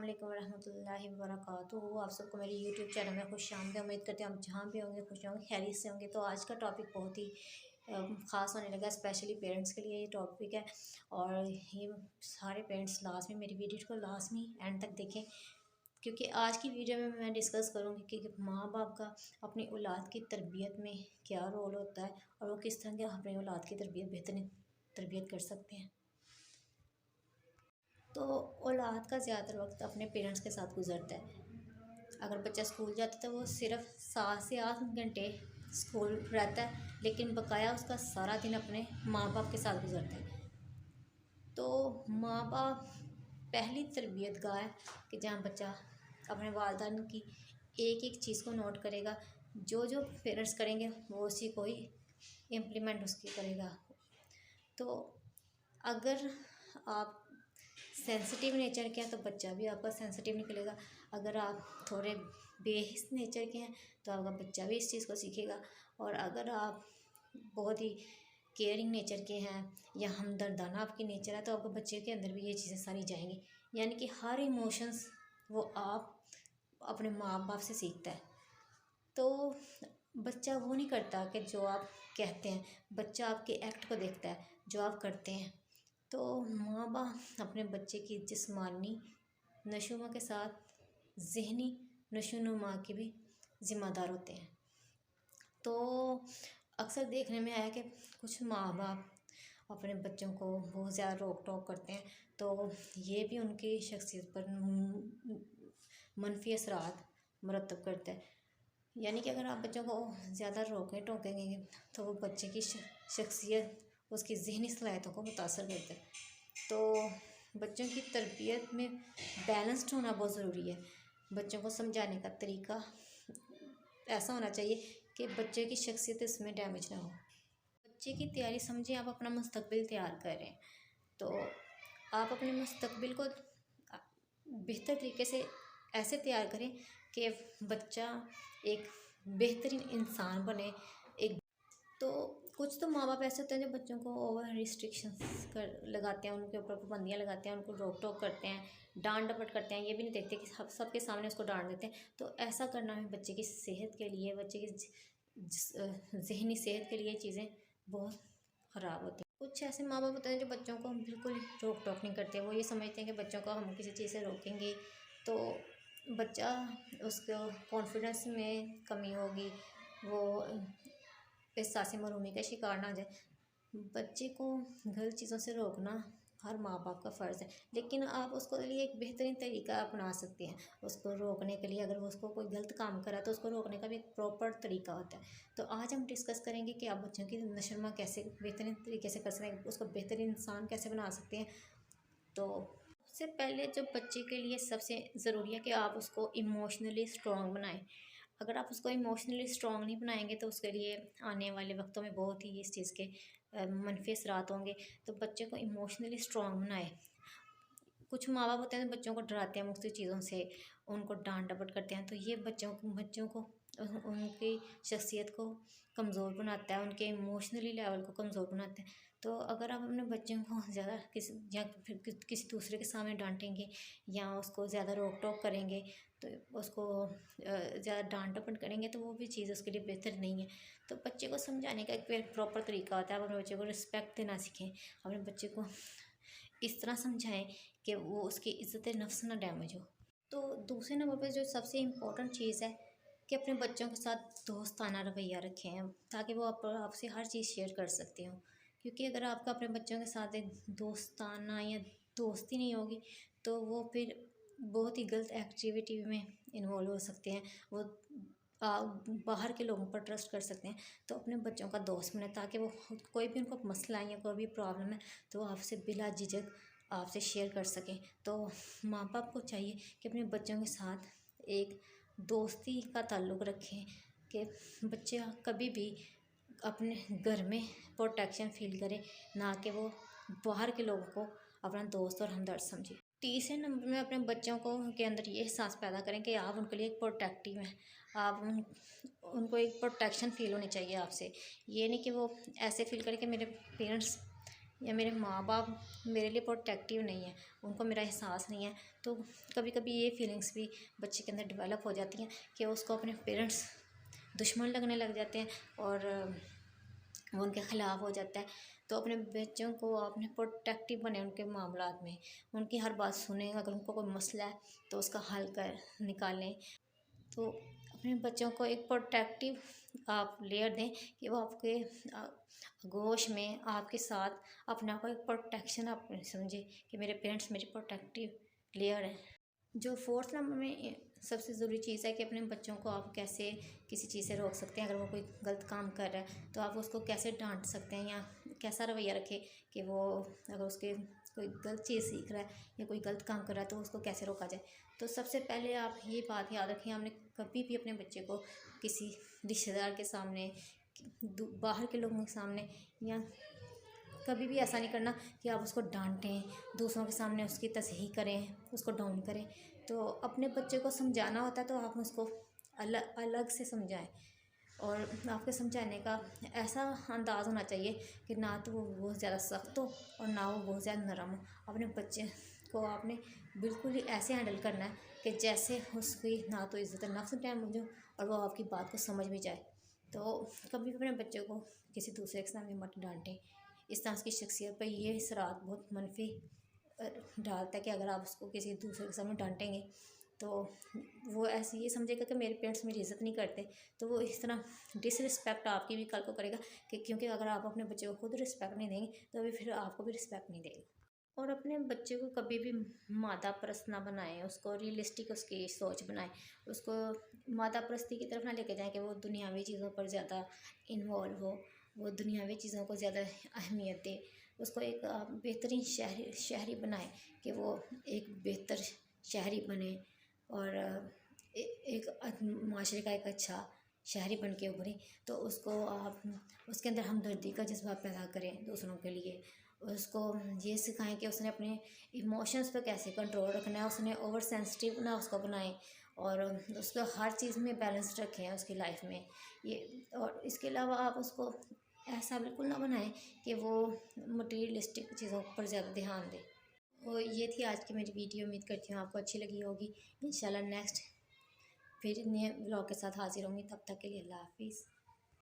वालेकुम रहमतुल्लाहि वबरकातुहू। आप सबको मेरे यूट्यूब चैनल में खुशामदीद। उम्मीद करते हैं आप जहाँ भी होंगे खुश होंगे, खैरियत से होंगे। तो आज का टॉपिक बहुत ही ख़ास होने लगा, स्पेशली पेरेंट्स के लिए ये टॉपिक है। और ये सारे पेरेंट्स लास्ट में मेरी वीडियो को लास्ट में एंड तक देखें, क्योंकि आज की वीडियो में मैं डिस्कस करूँगी कि माँ बाप का अपनी औलाद की तरबियत में क्या रोल होता है और वो किस तरह के अपनी औलाद की तरबियत बेहतरीन तरबियत कर सकते हैं। तो औलाद का ज़्यादातर वक्त अपने पेरेंट्स के साथ गुजरता है। अगर बच्चा स्कूल जाता है तो वो सिर्फ 7 से 8 घंटे स्कूल रहता है, लेकिन बकाया उसका सारा दिन अपने माँ बाप के साथ गुजरता है। तो माँ बाप पहली तरबियत गाह है कि जहाँ बच्चा अपने वालिदैन की एक एक चीज़ को नोट करेगा। जो जो पेरेंट्स करेंगे वो उसी को ही इम्प्लीमेंट उसकी करेगा। तो अगर आप सेंसिटिव नेचर के हैं तो बच्चा भी आपका सेंसिटिव निकलेगा। अगर आप थोड़े बेहिस नेचर के हैं तो आपका बच्चा भी इस चीज़ को सीखेगा। और अगर आप बहुत ही केयरिंग नेचर के हैं या हमदर्दाना आपकी नेचर है तो आपके बच्चे के अंदर भी ये चीज़ें सारी जाएंगी। यानी कि हर इमोशंस वो आप अपने माँ बाप से सीखता है। तो बच्चा वो नहीं करता कि जो आप कहते हैं, बच्चा आपके एक्ट को देखता है जो आप करते हैं। तो माँ बाप अपने बच्चे की जिस्मानी नशोनुमा के साथ ज़हनी नशोनुमा के भी ज़िम्मेदार होते हैं। तो अक्सर देखने में आया कि कुछ माँ बाप अपने बच्चों को बहुत ज़्यादा रोक टोक करते हैं, तो ये भी उनकी शख्सियत पर मनफी असरात मरतब करता है। यानी कि अगर आप बच्चों को ज़्यादा रोकें टोकेंगे तो वो बच्चे की शख्सियत, उसकी ज़हनी सलाहियतों को मुतासर करता है। तो बच्चों की तरबियत में बैलेंस्ड होना बहुत ज़रूरी है। बच्चों को समझाने का तरीका ऐसा होना चाहिए कि बच्चे की शख्सियत इसमें डैमेज ना हो। बच्चे की तैयारी समझें, आप अपना मुस्तकबिल तैयार कर रहे हैं तो आप अपने मुस्तकबिल को बेहतर तरीके से ऐसे तैयार करें कि बच्चा एक बेहतरीन इंसान बने। तो कुछ तो माँ बाप ऐसे होते हैं जो बच्चों को ओवर रिस्ट्रिक्शंस कर लगाते हैं, उनके ऊपर पाबंदियाँ लगाते हैं, उनको रोक टोक करते हैं, डांट डपट करते हैं। ये भी नहीं देखते कि सबके सामने उसको डांट देते हैं। तो ऐसा करना है बच्चे की सेहत के लिए, बच्चे की ज़हनी सेहत के लिए चीज़ें बहुत ख़राब होती हैं। कुछ ऐसे माँ बाप होते हैं जो बच्चों को बिल्कुल रोक टोक नहीं करते। वो ये समझते हैं कि बच्चों को हम किसी चीज़ से रोकेंगे तो बच्चा उसको कॉन्फिडेंस में कमी होगी, वो एहसास महरूमी का शिकार ना हो जाए। बच्चे को गलत चीज़ों से रोकना हर माँ बाप का फ़र्ज़ है, लेकिन आप उसके लिए एक बेहतरीन तरीका अपना सकते हैं। उसको रोकने के लिए अगर उसको कोई गलत काम करा तो उसको रोकने का भी एक प्रॉपर तरीका होता है। तो आज हम डिस्कस करेंगे कि आप बच्चों की नशोनुमा कैसे बेहतरीन तरीके से कर सकते हैं, उसको बेहतरीन इंसान कैसे बना सकते हैं। तो सबसे पहले जो बच्चे के लिए सबसे ज़रूरी है कि आप उसको इमोशनली स्ट्रॉन्ग बनाएं। अगर आप उसको इमोशनली स्ट्रॉन्ग नहीं बनाएंगे तो उसके लिए आने वाले वक्तों में बहुत ही इस चीज़ के मनफी असरात होंगे। तो बच्चे को इमोशनली स्ट्रॉन्ग बनाएं। कुछ माँ बाप होते हैं बच्चों को डराते हैं मुख्तलिफ चीज़ों से, उनको डांट डपट करते हैं। तो ये बच्चों को उनकी शख्सियत को कमज़ोर बनाता है, उनके इमोशनली लेवल को कमज़ोर बनाता है। तो अगर आप अपने बच्चों को ज़्यादा फिर किसी दूसरे के सामने डांटेंगे या उसको ज़्यादा रोक टोक करेंगे तो उसको ज़्यादा डांट डपट करेंगे तो वो भी चीज़ उसके लिए बेहतर नहीं है। तो बच्चे को समझाने का एक प्रॉपर तरीका होता है। आप अपने बच्चे को रिस्पेक्ट देना सीखें, अपने बच्चे को इस तरह समझाएं कि वो उसकी इज़्ज़त नफ्स ना डैमेज हो। तो दूसरे नंबर पे जो सबसे इम्पोर्टेंट चीज़ है कि अपने बच्चों के साथ दोस्ताना रवैया रखें, ताकि वो आपसे हर चीज़ शेयर कर सकते हो। क्योंकि अगर आपका अपने बच्चों के साथ एक दोस्ताना या दोस्ती नहीं होगी तो वो फिर बहुत ही गलत एक्टिविटी में इन्वॉल्व हो सकते हैं। वो बाहर के लोगों पर ट्रस्ट कर सकते हैं। तो अपने बच्चों का दोस्त बने ताकि वो कोई भी उनको मसला है या कोई भी प्रॉब्लम है तो वो आपसे बिला झिझक आपसे शेयर कर सकें। तो माँ बाप को चाहिए कि अपने बच्चों के साथ एक दोस्ती का ताल्लुक़ रखें कि बच्चे कभी भी अपने घर में प्रोटेक्शन फील करे, ना कि वो बाहर के लोगों को अपना दोस्त और हमदर्द समझे। तीसरे नंबर में अपने बच्चों को के अंदर ये एहसास पैदा करें कि आप उनके लिए एक प्रोटेक्टिव हैं। आप उनको एक प्रोटेक्शन फ़ील होनी चाहिए आपसे। ये नहीं कि वो ऐसे फ़ील करें कि मेरे पेरेंट्स या मेरे माँ बाप मेरे लिए प्रोटेक्टिव नहीं है, उनको मेरा एहसास नहीं है, तो कभी कभी ये फीलिंग्स भी बच्चे के अंदर डेवलप हो जाती हैं कि उसको अपने पेरेंट्स दुश्मन लगने लग जाते हैं और वो उनके ख़िलाफ़ हो जाता है। तो अपने बच्चों को अपने प्रोटेक्टिव बने उनके मामलात में, उनकी हर बात सुनें, अगर उनको कोई मसला है तो उसका हल कर निकालें। तो अपने बच्चों को एक प्रोटेक्टिव आप लेयर दें कि वो आपके गोश में आपके साथ अपने आप को एक प्रोटेक्शन आप समझें कि मेरे पेरेंट्स मेरी प्रोटेक्टिव लेयर हैं। जो फोर्थ नंबर में सबसे ज़रूरी चीज़ है कि अपने बच्चों को आप कैसे किसी चीज़ से रोक सकते हैं। अगर वो कोई गलत काम कर रहा है तो आप उसको कैसे डांट सकते हैं या कैसा रवैया रखें कि वो अगर उसके कोई गलत चीज़ सीख रहा है या कोई गलत काम कर रहा है तो उसको कैसे रोका जाए। तो सबसे पहले आप ये बात याद रखें, आपने कभी भी अपने बच्चे को किसी रिश्तेदार के सामने, बाहर के लोगों के सामने या कभी भी ऐसा नहीं करना कि आप उसको डांटें, दूसरों के सामने उसकी तस्हीह करें, उसको डाउन करें। तो अपने बच्चे को समझाना होता है तो आप उसको अलग अलग से समझाएं, और आपके समझाने का ऐसा अंदाज़ होना चाहिए कि ना तो वो बहुत ज़्यादा सख्त हो और ना वो बहुत ज़्यादा नरम हो। अपने बच्चे को आपने बिल्कुल ही ऐसे हैंडल करना है कि जैसे उसकी ना तो इज़्ज़त नफ्स टाइम हो और वो आपकी बात को समझ भी जाए। तो कभी भी अपने बच्चे को किसी दूसरे के सामने मत डांटें। इस तरह उसकी शख्सियत पर ये असरात बहुत मनफी डालता है कि अगर आप उसको किसी दूसरे के सामने डांटेंगे तो वो ऐसे ये समझेगा कि मेरे पेरेंट्स मेरी इज़्ज़त नहीं करते, तो वो इस तरह डिसरिस्पेक्ट आपकी भी कल को करेगा कि क्योंकि अगर आप अपने बच्चे को खुद रिस्पेक्ट नहीं देंगे तो अभी फिर आपको भी रिस्पेक्ट नहीं देगा। और अपने बच्चे को कभी भी मादा परस्त ना बनाएं, उसको रियलिस्टिक उसकी सोच बनाएं, उसको मादा परस्ती की तरफ ना लेके जाएं कि वो दुनियावी चीज़ों पर ज़्यादा इन्वॉल्व हो, वो दुनियावी चीज़ों को ज़्यादा अहमियत दे। उसको एक बेहतरीन शहरी शहरी बनाएं कि वो एक बेहतर शहरी बने और एक माशरे का एक अच्छा शहरी बन के उभरे। तो उसको आप उसके अंदर हमदर्दी का जज्बा पैदा करें दूसरों के लिए। उसको ये सिखाएं कि उसने अपने इमोशंस पे कैसे कंट्रोल रखना है, उसने ओवर सेंसिटिव ना उसको बनाएं और उसको हर चीज़ में बैलेंस रखें उसकी लाइफ में। ये और इसके अलावा आप उसको ऐसा बिल्कुल ना बनाएं कि वो मटीरियलिस्टिक चीज़ों पर ज़्यादा ध्यान दें। और ये थी आज की मेरी वीडियो, उम्मीद करती हूँ आपको अच्छी लगी होगी। इंशाल्लाह नेक्स्ट फिर नए ब्लॉग के साथ हाजिर होंगी, तब तक के लिए अल्लाह हाफिज़।